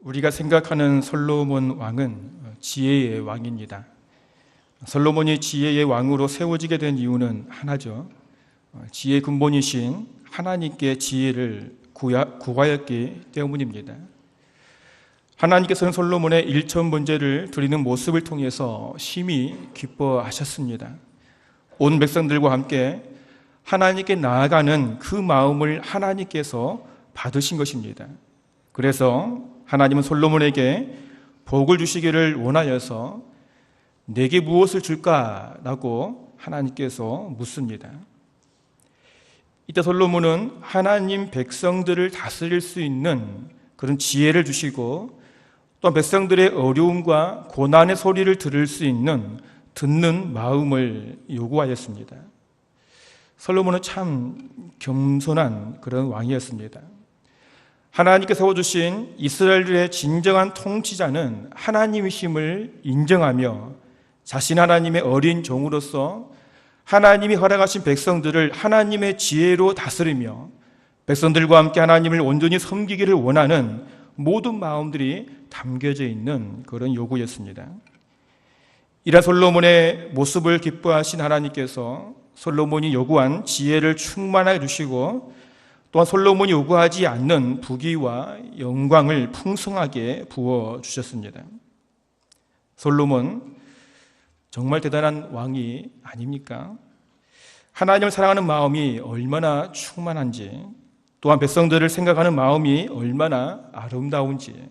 우리가 생각하는 솔로몬 왕은 지혜의 왕입니다. 솔로몬이 지혜의 왕으로 세워지게 된 이유는 하나죠. 지혜의 근본이신 하나님께 지혜를 구하였기 때문입니다. 하나님께서는 솔로몬의 일천번제를 드리는 모습을 통해서 심히 기뻐하셨습니다. 온 백성들과 함께 하나님께 나아가는 그 마음을 하나님께서 받으신 것입니다. 그래서 하나님은 솔로몬에게 복을 주시기를 원하여서 내게 무엇을 줄까라고 하나님께서 묻습니다. 이때 솔로몬은 하나님 백성들을 다스릴 수 있는 그런 지혜를 주시고 또 백성들의 어려움과 고난의 소리를 들을 수 있는 듣는 마음을 요구하였습니다. 솔로몬은 참 겸손한 그런 왕이었습니다. 하나님께 세워주신 이스라엘의 진정한 통치자는 하나님이심을 인정하며 자신 하나님의 어린 종으로서 하나님이 허락하신 백성들을 하나님의 지혜로 다스리며 백성들과 함께 하나님을 온전히 섬기기를 원하는 모든 마음들이 담겨져 있는 그런 요구였습니다. 이런 솔로몬의 모습을 기뻐하신 하나님께서 솔로몬이 요구한 지혜를 충만하게 주시고 또한 솔로몬이 요구하지 않는 부귀와 영광을 풍성하게 부어주셨습니다. 솔로몬 정말 대단한 왕이 아닙니까? 하나님을 사랑하는 마음이 얼마나 충만한지, 또한 백성들을 생각하는 마음이 얼마나 아름다운지,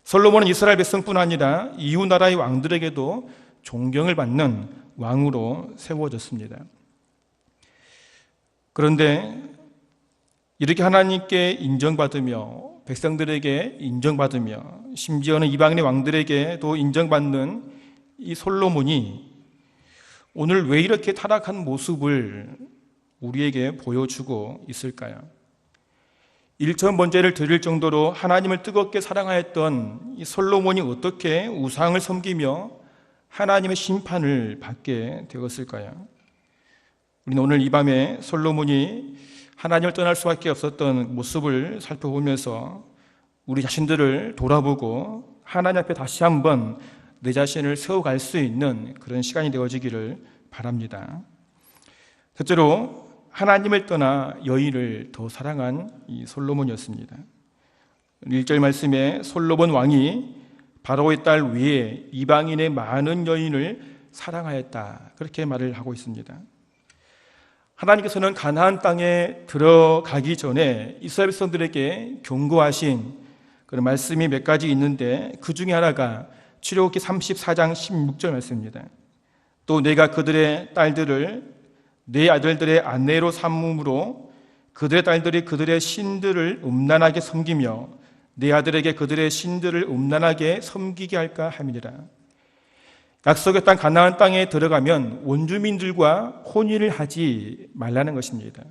솔로몬은 이스라엘 백성뿐 아니라 이웃 나라의 왕들에게도 존경을 받는 왕으로 세워졌습니다. 그런데 이렇게 하나님께 인정받으며 백성들에게 인정받으며 심지어는 이방인의 왕들에게도 인정받는 이 솔로몬이 오늘 왜 이렇게 타락한 모습을 우리에게 보여주고 있을까요? 일천번제를 드릴 정도로 하나님을 뜨겁게 사랑하였던 이 솔로몬이 어떻게 우상을 섬기며 하나님의 심판을 받게 되었을까요? 우리는 오늘 이 밤에 솔로몬이 하나님을 떠날 수밖에 없었던 모습을 살펴보면서 우리 자신들을 돌아보고 하나님 앞에 다시 한번 내 자신을 세워갈 수 있는 그런 시간이 되어지기를 바랍니다. 첫째로 하나님을 떠나 여인을 더 사랑한 이 솔로몬이었습니다. 1절 말씀에 솔로몬 왕이 바로의 딸 외에 이방인의 많은 여인을 사랑하였다, 그렇게 말을 하고 있습니다. 하나님께서는 가나안 땅에 들어가기 전에 이스라엘 백성들에게 경고하신 그런 말씀이 몇 가지 있는데 그 중에 하나가 출애굽기 34장 16절 말씀입니다. 또 내가 그들의 딸들을 내 아들들의 아내로 삼음으로 그들의 딸들이 그들의 신들을 음란하게 섬기며 내 아들에게 그들의 신들을 음란하게 섬기게 할까 함이니라. 약속의 땅 가나안 땅에 들어가면 원주민들과 혼인을 하지 말라는 것입니다.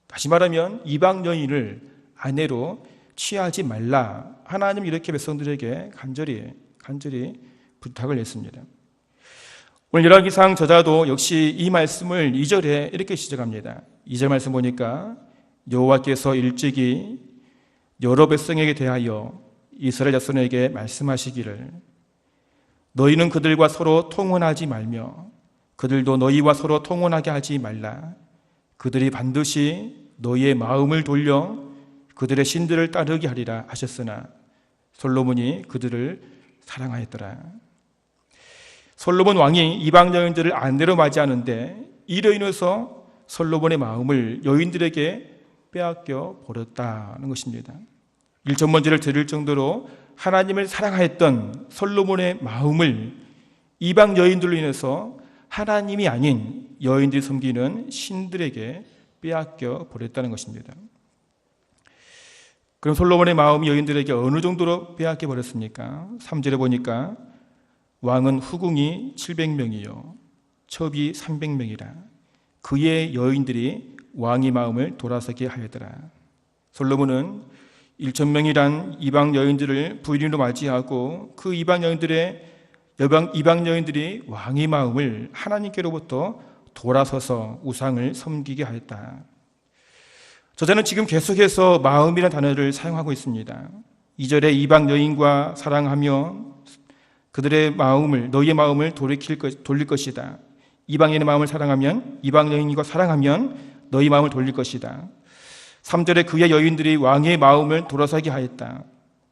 다시 말하면 이방 여인을 아내로 취하지 말라. 하나님 이렇게 백성들에게 간절히 부탁을 했습니다. 오늘 열왕기상 저자도 역시 이 말씀을 2절에 이렇게 시작합니다. 2절 말씀 보니까 여호와께서 일찍이 여러 백성에게 대하여 이스라엘 자손에게 말씀하시기를 너희는 그들과 서로 통혼하지 말며 그들도 너희와 서로 통혼하게 하지 말라. 그들이 반드시 너희의 마음을 돌려 그들의 신들을 따르게 하리라 하셨으나 솔로몬이 그들을 사랑하였더라. 솔로몬 왕이 이방 여인들을 아내로 맞이하는데 이로 인해서 솔로몬의 마음을 여인들에게 빼앗겨 버렸다는 것입니다. 일천번제를 드릴 정도로 하나님을 사랑하였던 솔로몬의 마음을 이방 여인들로 인해서 하나님이 아닌 여인들이 섬기는 신들에게 빼앗겨 버렸다는 것입니다. 그럼 솔로몬의 마음이 여인들에게 어느 정도로 빼앗겨 버렸습니까? 3절에 보니까 왕은 후궁이 700명이요 첩이 300명이라 그의 여인들이 왕의 마음을 돌아서게 하였더라. 솔로몬은 1,000명이란 이방 여인들을 부인으로 맞이하고 그 이방 여인들이 왕의 마음을 하나님께로부터 돌아서서 우상을 섬기게 하였다. 저자는 지금 계속해서 마음이라는 단어를 사용하고 있습니다. 2절에 이방 여인과 사랑하며 그들의 마음을 너희의 마음을 돌릴 것이다. 이방 여인의 마음을 사랑하면 이방 여인과 사랑하면 너희 마음을 돌릴 것이다. 3절에 그의 여인들이 왕의 마음을 돌아서게 하였다.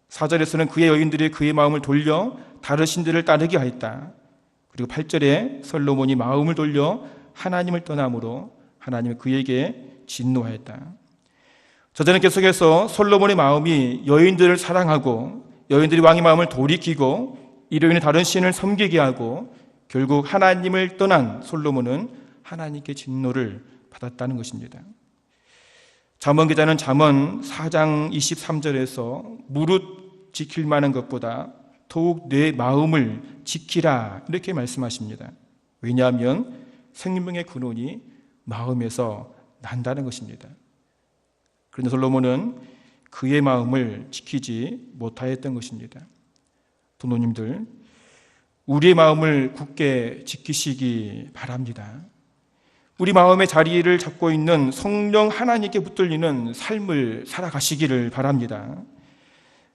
4절에서는 그의 여인들이 그의 마음을 돌려 다른 신들을 따르게 하였다. 그리고 8절에 솔로몬이 마음을 돌려 하나님을 떠남으로 하나님은 그에게 진노하였다. 저자는 계속해서 솔로몬의 마음이 여인들을 사랑하고 여인들이 왕의 마음을 돌이키고 이로 인해 다른 신을 섬기게 하고 결국 하나님을 떠난 솔로몬은 하나님께 진노를 받았다는 것입니다. 잠언 기자는 잠언 4장 23절에서 무릇 지킬 만한 것보다 더욱 내 마음을 지키라 이렇게 말씀하십니다. 왜냐하면 생명의 근원이 마음에서 난다는 것입니다. 그런데 솔로몬은 그의 마음을 지키지 못하였던 것입니다. 도노님들, 우리의 마음을 굳게 지키시기 바랍니다. 우리 마음의 자리를 잡고 있는 성령 하나님께 붙들리는 삶을 살아가시기를 바랍니다.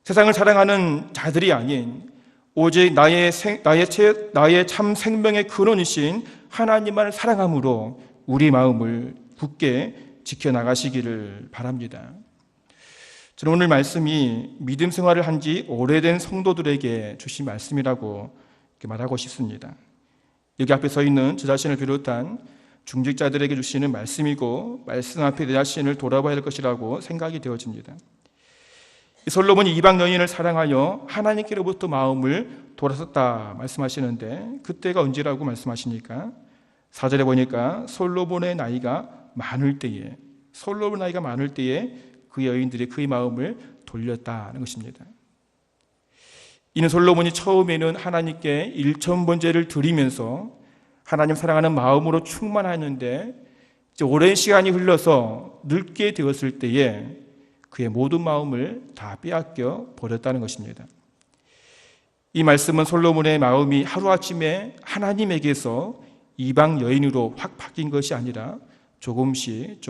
세상을 사랑하는 자들이 아닌 오직 나의 참 생명의 근원이신 하나님만을 사랑함으로 우리 마음을 굳게 지켜나가시기를 바랍니다. 저는 오늘 말씀이 믿음 생활을 한 지 오래된 성도들에게 주신 말씀이라고 말하고 싶습니다. 여기 앞에 서 있는 저 자신을 비롯한 중직자들에게 주시는 말씀이고 말씀 앞에 내 자신을 돌아봐야 할 것이라고 생각이 되어집니다. 솔로몬이 이방 여인을 사랑하여 하나님께로부터 마음을 돌아섰다 말씀하시는데 그때가 언제라고 말씀하시니까 4절에 보니까 솔로몬의 나이가 많을 때에 그 여인들이 그의 마음을 돌렸다는 것입니다. 이는 솔로몬이 처음에는 하나님께 일천번제를 드리면서 하나님 사랑하는 마음으로 충만하였는데 이제 오랜 시간이 흘러서 늙게 되었을 때에 그의 모든 마음을 다 빼앗겨 버렸다는 것입니다. 이 말씀은 솔로몬의 마음이 하루아침에 하나님에게서 이방 여인으로 확 바뀐 것이 아니라 조금씩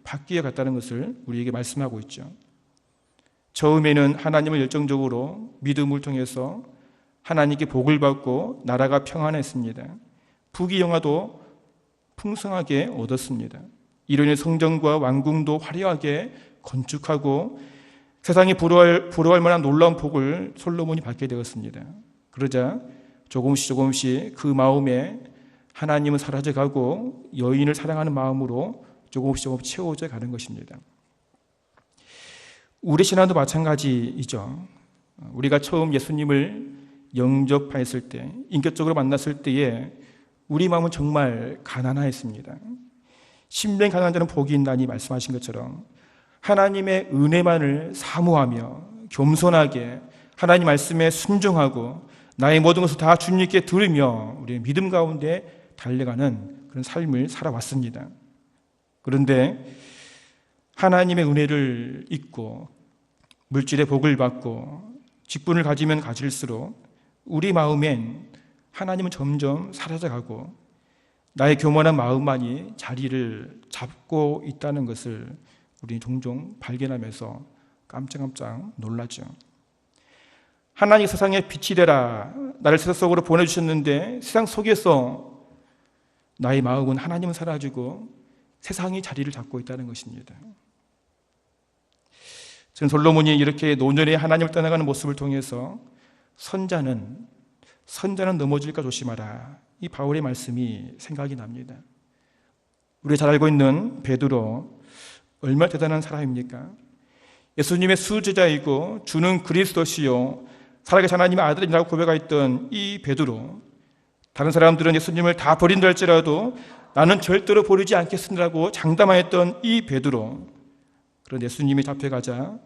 바뀌어 갔다는 것을 우리에게 말씀하고 있죠. 처음에는 하나님을 열정적으로 믿음을 통해서 하나님께 복을 받고 나라가 평안했습니다. 부귀영화도 풍성하게 얻었습니다. 이로 인해 성전과 왕궁도 화려하게 건축하고 세상이 부러워할 만한 놀라운 복을 솔로몬이 받게 되었습니다. 그러자 조금씩 그 마음에 하나님은 사라져가고 여인을 사랑하는 마음으로 조금씩 채워져 가는 것입니다. 우리 신앙도 마찬가지이죠. 우리가 처음 예수님을 영접하였을 때, 인격적으로 만났을 때에 우리 마음은 정말 가난하였습니다. 심령 가난한 자는 복이 있나니 말씀하신 것처럼 하나님의 은혜만을 사모하며 겸손하게 하나님 말씀에 순종하고 나의 모든 것을 다 주님께 들으며 우리의 믿음 가운데 달려가는 그런 삶을 살아왔습니다. 그런데 하나님의 은혜를 잊고 물질의 복을 받고 직분을 가지면 가질수록 우리 마음엔 하나님은 점점 사라져가고 나의 교만한 마음만이 자리를 잡고 있다는 것을 우리는 종종 발견하면서 깜짝깜짝 놀라죠. 하나님 세상에 빛이 되라 나를 세상 속으로 보내주셨는데 세상 속에서 나의 마음은 하나님은 사라지고 세상이 자리를 잡고 있다는 것입니다. 지금 솔로몬이 이렇게 노년에 하나님을 떠나가는 모습을 통해서 선자는 넘어질까 조심하라 이 바울의 말씀이 생각이 납니다. 우리가 잘 알고 있는 베드로 얼마나 대단한 사람입니까? 예수님의 수제자이고 주는 그리스도시요 살아계신 하나님의 아들이라고 고백했던 이 베드로, 다른 사람들은 예수님을 다 버린다 할지라도 나는 절대로 버리지 않겠습니다라고 장담하였던 이 베드로, 그런 예수님이 잡혀가자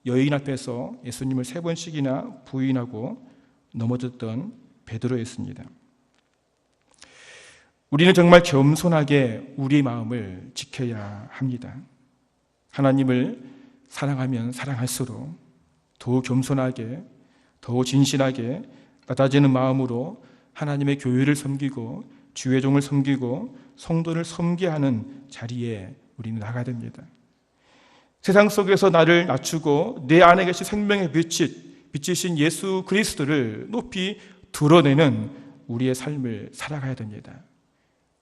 여인 앞에서 예수님을 3번씩이나 부인하고 넘어졌던 베드로였습니다. 우리는 정말 겸손하게 우리의 마음을 지켜야 합니다. 하나님을 사랑하면 사랑할수록 더 겸손하게, 더 진실하게 낮아지는 마음으로 하나님의 교회를 섬기고 주의 종을 섬기고 성도를 섬기게 하는 자리에 우리는 나가야 됩니다. 세상 속에서 나를 낮추고 내 안에 계신 생명의 빛이신 예수 그리스도를 높이 드러내는 우리의 삶을 살아가야 됩니다.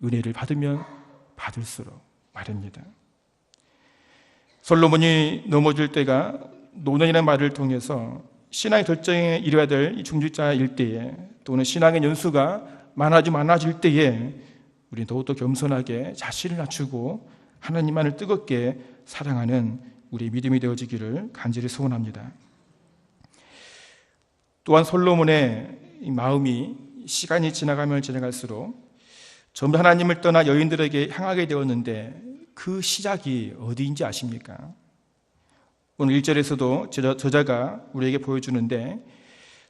은혜를 받으면 받을수록 말입니다. 솔로몬이 넘어질 때가 노년이라는 말을 통해서 신앙의 결정에 이르어야 될 중직자일 때에, 또는 신앙의 연수가 많아질 때에 우리는 더욱더 겸손하게 자신을 낮추고 하나님만을 뜨겁게 사랑하는 우리의 믿음이 되어지기를 간절히 소원합니다. 또한 솔로몬의 이 마음이 시간이 지나갈수록 전부 하나님을 떠나 여인들에게 향하게 되었는데, 그 시작이 어디인지 아십니까? 오늘 1절에서도 저자가 우리에게 보여주는데,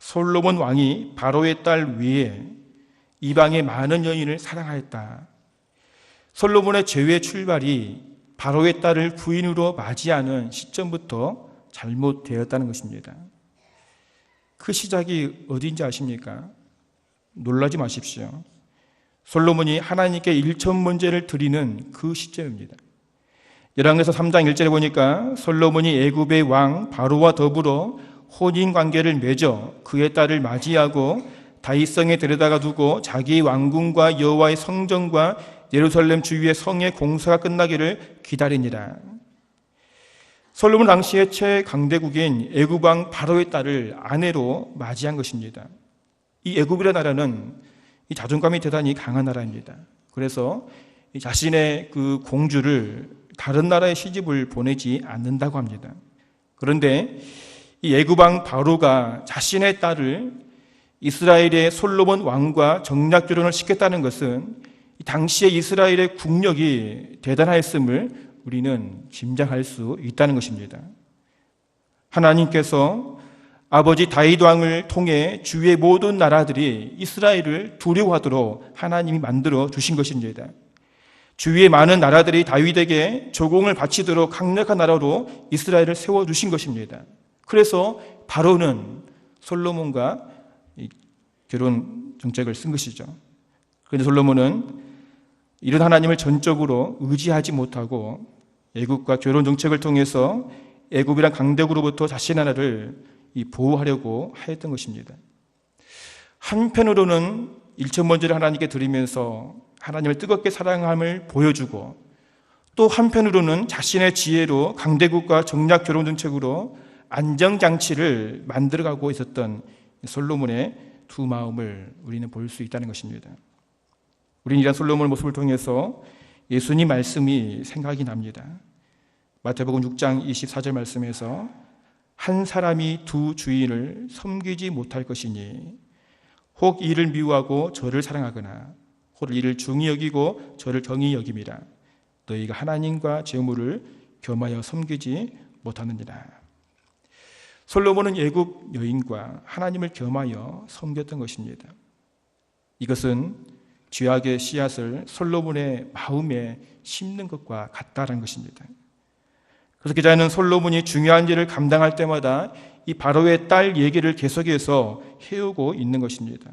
솔로몬 왕이 바로의 딸 외에 이방의 많은 여인을 사랑하였다. 솔로몬의 죄의 출발이 바로의 딸을 부인으로 맞이하는 시점부터 잘못되었다는 것입니다. 그 시작이 어디인지 아십니까? 놀라지 마십시오. 솔로몬이 하나님께 일천번제를 드리는 그 시점입니다. 열왕기서 3장 1절에 보니까 솔로몬이 애굽의 왕 바로와 더불어 혼인관계를 맺어 그의 딸을 맞이하고 다윗성에 데려다가 두고 자기의 왕궁과 여호와의 성전과 예루살렘 주위의 성의 공사가 끝나기를 기다리니라. 솔로몬 당시의 최강대국인 애굽 왕 바로의 딸을 아내로 맞이한 것입니다. 이 애굽이라는 나라는 이 자존감이 대단히 강한 나라입니다. 그래서 자신의 그 공주를 다른 나라에 시집을 보내지 않는다고 합니다. 그런데 이 애굽 왕 바로가 자신의 딸을 이스라엘의 솔로몬 왕과 정략 결혼을 시켰다는 것은 당시의 이스라엘의 국력이 대단했음을 우리는 짐작할 수 있다는 것입니다. 하나님께서 아버지 다윗 왕을 통해 주의 모든 나라들이 이스라엘을 두려워하도록 하나님이 만들어 주신 것입니다. 주위의 많은 나라들이 다윗에게 조공을 바치도록 강력한 나라로 이스라엘을 세워주신 것입니다. 그래서 바로는 솔로몬과 결혼 정책을 쓴 것이죠. 그런데 솔로몬은 이런 하나님을 전적으로 의지하지 못하고 애굽과 결혼 정책을 통해서 애굽이란 강대국으로부터 자신의 나라를 보호하려고 하였던 것입니다. 한편으로는 일천번제를 하나님께 드리면서 하나님을 뜨겁게 사랑함을 보여주고, 또 한편으로는 자신의 지혜로 강대국과 정략 결혼 정책으로 안정장치를 만들어가고 있었던 솔로몬의 두 마음을 우리는 볼 수 있다는 것입니다. 우리는 이런 솔로몬의 모습을 통해서 예수님 말씀이 생각이 납니다. 마태복음 6장 24절 말씀에서 한 사람이 두 주인을 섬기지 못할 것이니 혹 이를 미워하고 저를 사랑하거나 혹 이를 중히 여기고 저를 경히 여김이라. 너희가 하나님과 재물을 겸하여 섬기지 못하느니라. 솔로몬은 애굽 여인과 하나님을 겸하여 섬겼던 것입니다. 이것은 죄악의 씨앗을 솔로몬의 마음에 심는 것과 같다는 것입니다. 그래서 기자는 솔로몬이 중요한 일을 감당할 때마다 이 바로의 딸 얘기를 계속해서 해오고 있는 것입니다.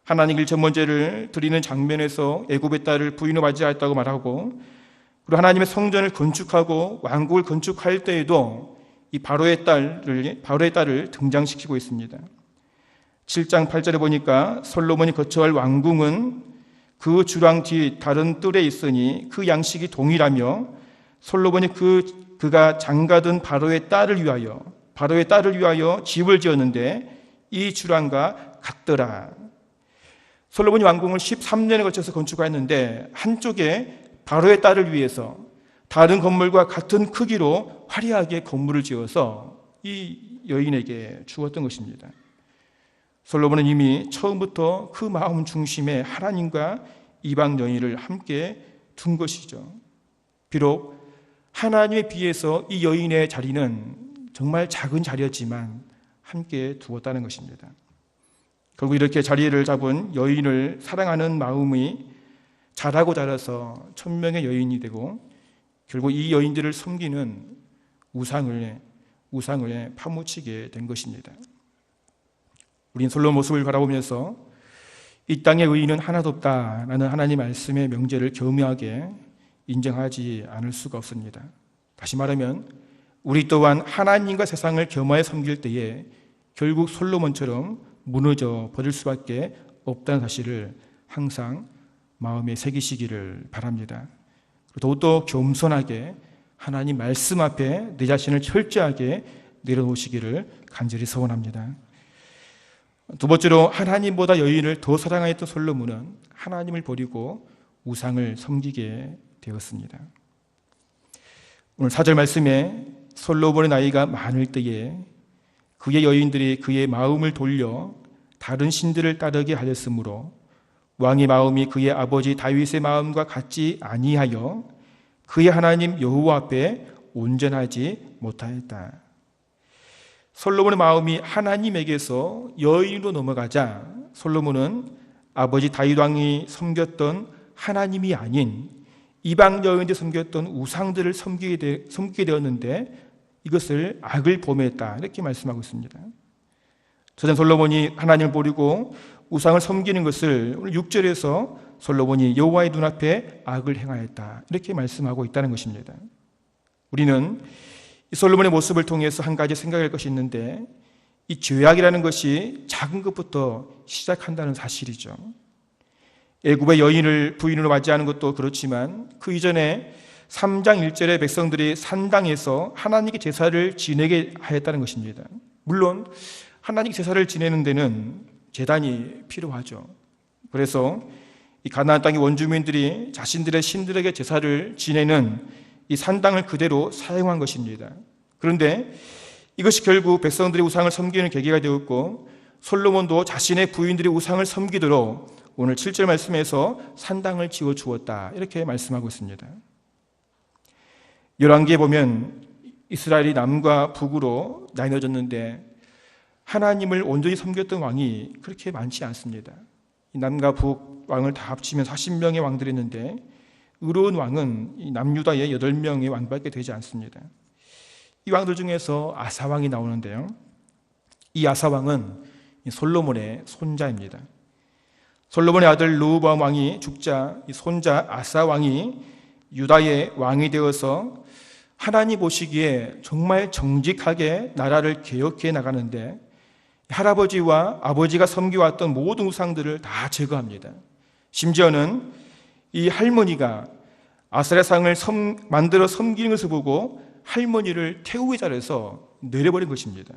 하나님 일천번제를 드리는 장면에서 애굽의 딸을 부인으로 맞이하였다고 말하고, 그리고 하나님의 성전을 건축하고 왕국을 건축할 때에도 이 바로의 딸을 등장시키고 있습니다. 7장 8절에 보니까 솔로몬이 거처할 왕궁은 그 주랑 뒤 다른 뜰에 있으니 그 양식이 동일하며 솔로몬이 그가 장가든 바로의 딸을 위하여 집을 지었는데 이 주랑과 같더라. 솔로몬이 왕궁을 13년에 걸쳐서 건축하였는데 한쪽에 바로의 딸을 위해서 다른 건물과 같은 크기로 화려하게 건물을 지어서 이 여인에게 주었던 것입니다. 솔로몬은 이미 처음부터 그 마음 중심에 하나님과 이방 여인을 함께 둔 것이죠. 비록 하나님에 비해서 이 여인의 자리는 정말 작은 자리였지만 함께 두었다는 것입니다. 결국 이렇게 자리를 잡은 여인을 사랑하는 마음이 자라고 자라서 천명의 여인이 되고, 결국 이 여인들을 섬기는 우상을 파묻히게 된 것입니다. 우린 솔로몬 모습을 바라보면서 이 땅의 의인은 하나도 없다라는 하나님 말씀의 명제를 교묘하게 인정하지 않을 수가 없습니다. 다시 말하면 우리 또한 하나님과 세상을 겸하여 섬길 때에 결국 솔로몬처럼 무너져 버릴 수밖에 없다는 사실을 항상 마음에 새기시기를 바랍니다. 더욱더 겸손하게 하나님 말씀 앞에 내 자신을 철저하게 내려놓으시기를 간절히 소원합니다. 두 번째로, 하나님보다 여인을 더 사랑하였던 솔로몬은 하나님을 버리고 우상을 섬기게 되었습니다. 오늘 4절 말씀에 솔로몬의 나이가 많을 때에 그의 여인들이 그의 마음을 돌려 다른 신들을 따르게 하였으므로 왕의 마음이 그의 아버지 다윗의 마음과 같지 아니하여 그의 하나님 여호와 앞에 온전하지 못하였다. 솔로몬의 마음이 하나님에게서 여인으로 넘어가자 솔로몬은 아버지 다윗 왕이 섬겼던 하나님이 아닌 이방 여인들 섬겼던 우상들을 섬기게 되었는데 이것을 악을 범했다, 이렇게 말씀하고 있습니다. 저전 솔로몬이 하나님을 버리고 우상을 섬기는 것을 오늘 6절에서 솔로몬이 여호와의 눈앞에 악을 행하였다, 이렇게 말씀하고 있다는 것입니다. 우리는 이 솔로몬의 모습을 통해서 한 가지 생각할 것이 있는데, 이 죄악이라는 것이 작은 것부터 시작한다는 사실이죠. 애굽의 여인을 부인으로 맞이하는 것도 그렇지만 그 이전에 3장 1절에 백성들이 산당에서 하나님께 제사를 지내게 하였다는 것입니다. 물론 하나님께 제사를 지내는 데는 제단이 필요하죠. 그래서 이 가나안 땅의 원주민들이 자신들의 신들에게 제사를 지내는 이 산당을 그대로 사용한 것입니다. 그런데 이것이 결국 백성들이 우상을 섬기는 계기가 되었고, 솔로몬도 자신의 부인들이 우상을 섬기도록 오늘 7절 말씀에서 산당을 지어 주었다, 이렇게 말씀하고 있습니다. 열왕기에 보면 이스라엘이 남과 북으로 나뉘어졌는데 하나님을 온전히 섬겼던 왕이 그렇게 많지 않습니다. 남과 북 왕을 다 합치면 40명의 왕들이 있는데 의로운 왕은 남유다의 8명의 왕밖에 되지 않습니다. 이 왕들 중에서 아사왕이 나오는데요, 이 아사왕은 솔로몬의 손자입니다. 솔로몬의 아들 르호보암 왕이 죽자 이 손자 아사왕이 유다의 왕이 되어서 하나님 보시기에 정말 정직하게 나라를 개혁해 나가는데 할아버지와 아버지가 섬겨왔던 모든 우상들을 다 제거합니다. 심지어는 이 할머니가 아세라상을 만들어 섬기는 것을 보고 할머니를 태우의 자리에서 내려버린 것입니다.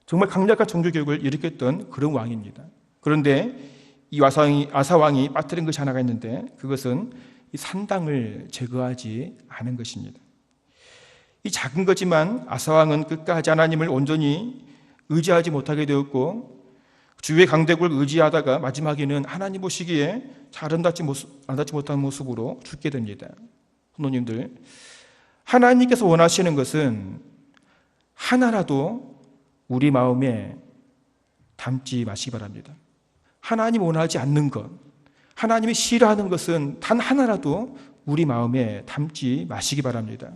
정말 강력한 종교개혁을 일으켰던 그런 왕입니다. 그런데 이 아사왕이 빠뜨린 것이 하나가 있는데 그것은 이 산당을 제거하지 않은 것입니다. 이 작은 거지만 아사왕은 끝까지 하나님을 온전히 의지하지 못하게 되었고, 주위의 강대국을 의지하다가 마지막에는 하나님 보시기에 아름답지 못한 모습으로 죽게 됩니다. 성도님들, 하나님께서 원하시는 것은 하나라도 우리 마음에 담지 마시기 바랍니다. 하나님 원하지 않는 것, 하나님이 싫어하는 것은 단 하나라도 우리 마음에 담지 마시기 바랍니다.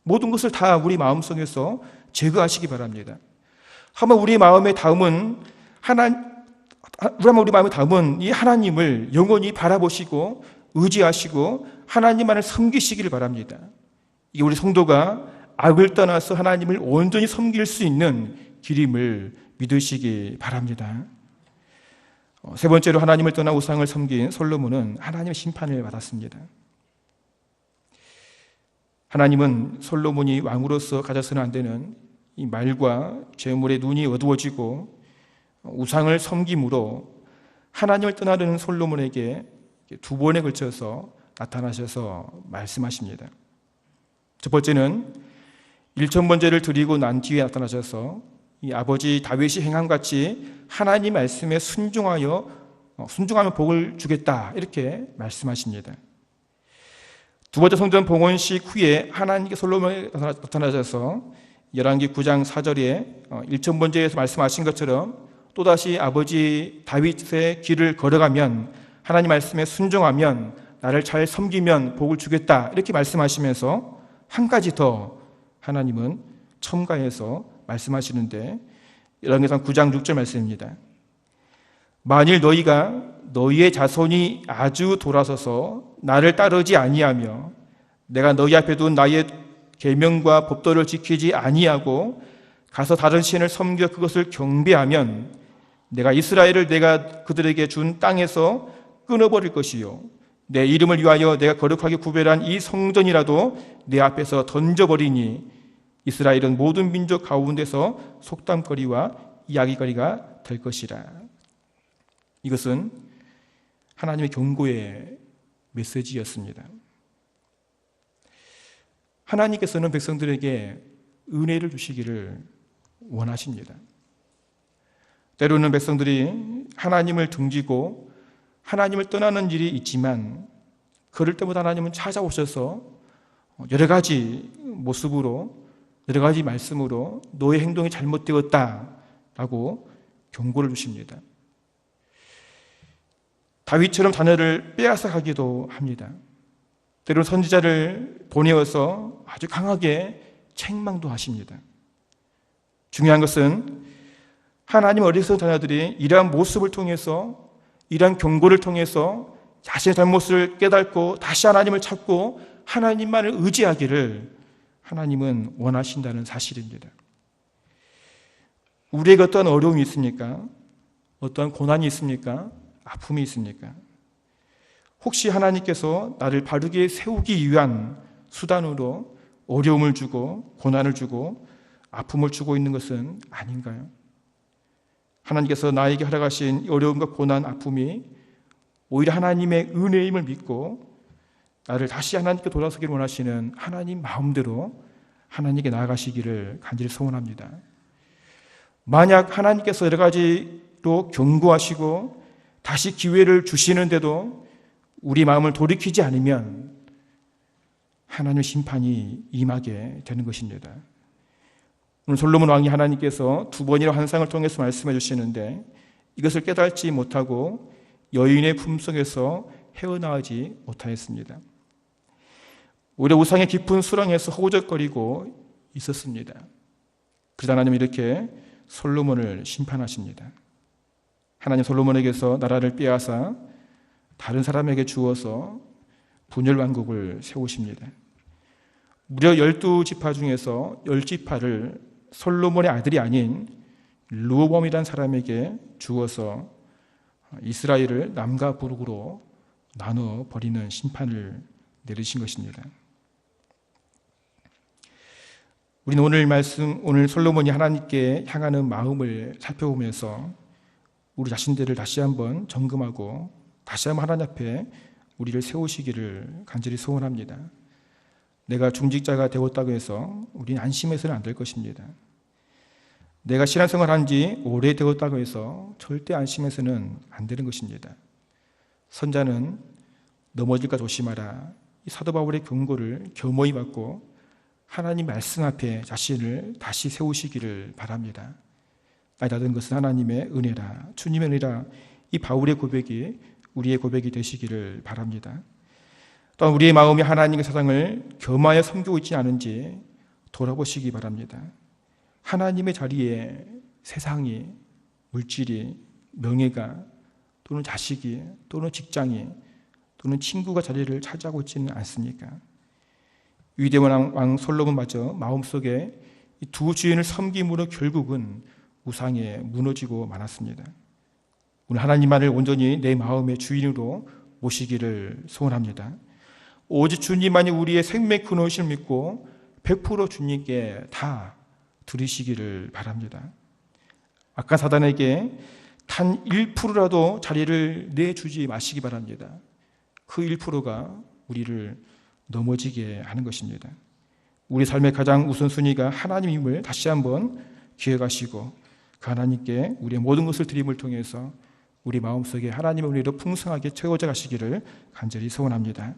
모든 것을 다 우리 마음속에서 제거하시기 바랍니다. 아마 우리 마음의 다음은 이 하나님을 영원히 바라보시고 의지하시고 하나님만을 섬기시기를 바랍니다. 이게 우리 성도가 악을 떠나서 하나님을 온전히 섬길 수 있는 길임을 믿으시기 바랍니다. 세 번째로, 하나님을 떠나 우상을 섬긴 솔로몬은 하나님의 심판을 받았습니다. 하나님은 솔로몬이 왕으로서 가져서는 안 되는 이 말과 재물의 눈이 어두워지고 우상을 섬김으로 하나님을 떠나려는 솔로몬에게 2번에 걸쳐서 나타나셔서 말씀하십니다. 첫 번째는 1000번제를 드리고 난 뒤에 나타나셔서 이 아버지 다윗이 행함같이 하나님 말씀에 순종하면 복을 주겠다, 이렇게 말씀하십니다. 두 번째 성전 봉헌식 후에 하나님께 솔로몬에 나타나셔서 열왕기 9장 4절에 1000번제에서 말씀하신 것처럼 또다시 아버지 다윗의 길을 걸어가면, 하나님 말씀에 순종하면, 나를 잘 섬기면 복을 주겠다, 이렇게 말씀하시면서 한 가지 더 하나님은 첨가해서 말씀하시는데, 열왕기상 9장 6절 말씀입니다. 만일 너희가 너희의 자손이 아주 돌아서서 나를 따르지 아니하며 내가 너희 앞에 둔 나의 계명과 법도를 지키지 아니하고 가서 다른 신을 섬겨 그것을 경배하면 내가 이스라엘을 내가 그들에게 준 땅에서 끊어버릴 것이요 내 이름을 위하여 내가 거룩하게 구별한 이 성전이라도 내 앞에서 던져버리니 이스라엘은 모든 민족 가운데서 속담거리와 이야기거리가 될 것이라. 이것은 하나님의 경고의 메시지였습니다. 하나님께서는 백성들에게 은혜를 주시기를 원하십니다. 때로는 백성들이 하나님을 등지고 하나님을 떠나는 일이 있지만 그럴 때마다 하나님은 찾아오셔서 여러 가지 모습으로 여러 가지 말씀으로 너의 행동이 잘못되었다라고 경고를 주십니다. 다윗처럼 자녀를 빼앗아 가기도 합니다. 때로는 선지자를 보내어서 아주 강하게 책망도 하십니다. 중요한 것은 하나님 어리석은 자녀들이 이러한 모습을 통해서 이러한 경고를 통해서 자신의 잘못을 깨닫고 다시 하나님을 찾고 하나님만을 의지하기를 하나님은 원하신다는 사실입니다. 우리에게 어떠한 어려움이 있습니까? 어떠한 고난이 있습니까? 아픔이 있습니까? 혹시 하나님께서 나를 바르게 세우기 위한 수단으로 어려움을 주고 고난을 주고 아픔을 주고 있는 것은 아닌가요? 하나님께서 나에게 허락하신 어려움과 고난, 아픔이 오히려 하나님의 은혜임을 믿고 나를 다시 하나님께 돌아서기를 원하시는 하나님 마음대로 하나님께 나아가시기를 간절히 소원합니다. 만약 하나님께서 여러 가지로 경고하시고 다시 기회를 주시는데도 우리 마음을 돌이키지 않으면 하나님의 심판이 임하게 되는 것입니다. 오늘 솔로몬 왕이 하나님께서 두 번이나 환상을 통해서 말씀해 주시는데 이것을 깨닫지 못하고 여인의 품속에서 헤어나오지 못하였습니다. 오히려 우상의 깊은 수렁에서 허우적거리고 있었습니다. 그러자 하나님은 이렇게 솔로몬을 심판하십니다. 하나님 솔로몬에게서 나라를 빼앗아 다른 사람에게 주어서 분열 왕국을 세우십니다. 무려 12지파 중에서 10지파를 솔로몬의 아들이 아닌 르호보암이라는 사람에게 주어서 이스라엘을 남과 북으로 나눠 버리는 심판을 내리신 것입니다. 우리는 오늘 솔로몬이 하나님께 향하는 마음을 살펴보면서 우리 자신들을 다시 한번 점검하고 다시 한번 하나님 앞에 우리를 세우시기를 간절히 소원합니다. 내가 중직자가 되었다고 해서 우리는 안심해서는 안 될 것입니다. 내가 신앙생활 한 지 오래 되었다고 해서 절대 안심해서는 안 되는 것입니다. 선자는 넘어질까 조심하라. 이 사도 바울의 경고를 겸허히 받고 하나님 말씀 앞에 자신을 다시 세우시기를 바랍니다. 나이 다든 것은 하나님의 은혜라, 주님의 은혜라. 이 바울의 고백이 우리의 고백이 되시기를 바랍니다. 또한 우리의 마음이 하나님의 사랑을 겸하여 섬기고 있지 않은지 돌아보시기 바랍니다. 하나님의 자리에 세상이, 물질이, 명예가 또는 자식이 또는 직장이 또는 친구가 자리를 차지하고 있지는 않습니까? 위대한 왕 솔로몬마저 마음속에 이 두 주인을 섬김으로 결국은 우상에 무너지고 말았습니다. 오늘 하나님만을 온전히 내 마음의 주인으로 모시기를 소원합니다. 오직 주님만이 우리의 생명 근원이심을 믿고 100% 주님께 다 드리시기를 바랍니다. 악한 사단에게 단 1%라도 자리를 내주지 마시기 바랍니다. 그 1%가 우리를 넘어지게 하는 것입니다. 우리 삶의 가장 우선순위가 하나님임을 다시 한번 기억하시고 그 하나님께 우리의 모든 것을 드림을 통해서 우리 마음속에 하나님의 은혜로 풍성하게 채워져 가시기를 간절히 소원합니다.